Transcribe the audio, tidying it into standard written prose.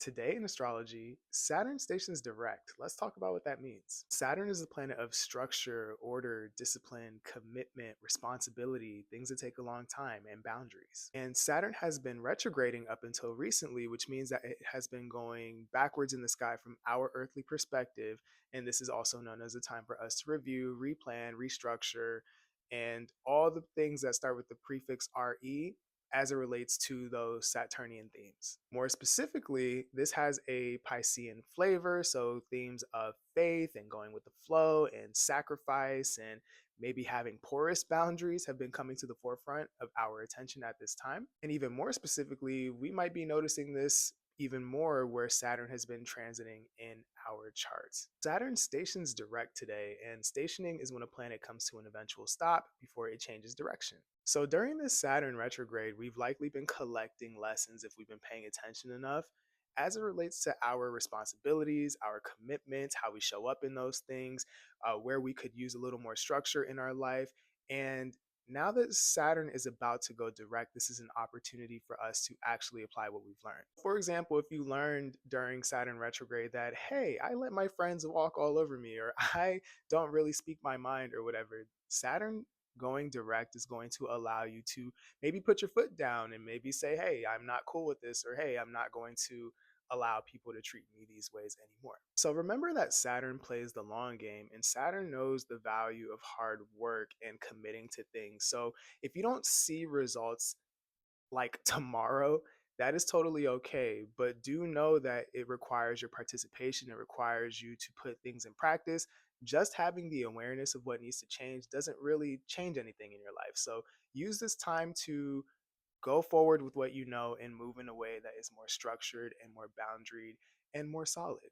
Today in astrology, Saturn stations direct. Let's talk about what that means. Saturn is the planet of structure, order, discipline, commitment, responsibility, things that take a long time, and boundaries. And Saturn has been retrograding up until recently, which means that it has been going backwards in the sky from our earthly perspective. And this is also known as a time for us to review, replan, restructure, and all the things that start with the prefix RE as it relates to those Saturnian themes. More specifically, this has a Piscean flavor, so themes of faith and going with the flow and sacrifice and maybe having porous boundaries have been coming to the forefront of our attention at this time. And even more specifically, we might be noticing this even more where Saturn has been transiting in our charts. Saturn stations direct today, and stationing is when a planet comes to an eventual stop before it changes direction. So during this Saturn retrograde, we've likely been collecting lessons if we've been paying attention enough as it relates to our responsibilities, our commitments, how we show up in those things, where we could use a little more structure in our life. And now that Saturn is about to go direct, this is an opportunity for us to actually apply what we've learned. For example, if you learned during Saturn retrograde that, hey, I let my friends walk all over me, or I don't really speak my mind, or whatever, Saturn going direct is going to allow you to maybe put your foot down and maybe say, hey, I'm not cool with this, or hey, I'm not going to allow people to treat me these ways anymore. So remember that Saturn plays the long game, and Saturn knows the value of hard work and committing to things. So if you don't see results like tomorrow, that is totally okay. But do know that it requires your participation, it requires you to put things in practice. Just having the awareness of what needs to change doesn't really change anything in your life. So use this time to go forward with what you know and move in a way that is more structured and more boundaried and more solid.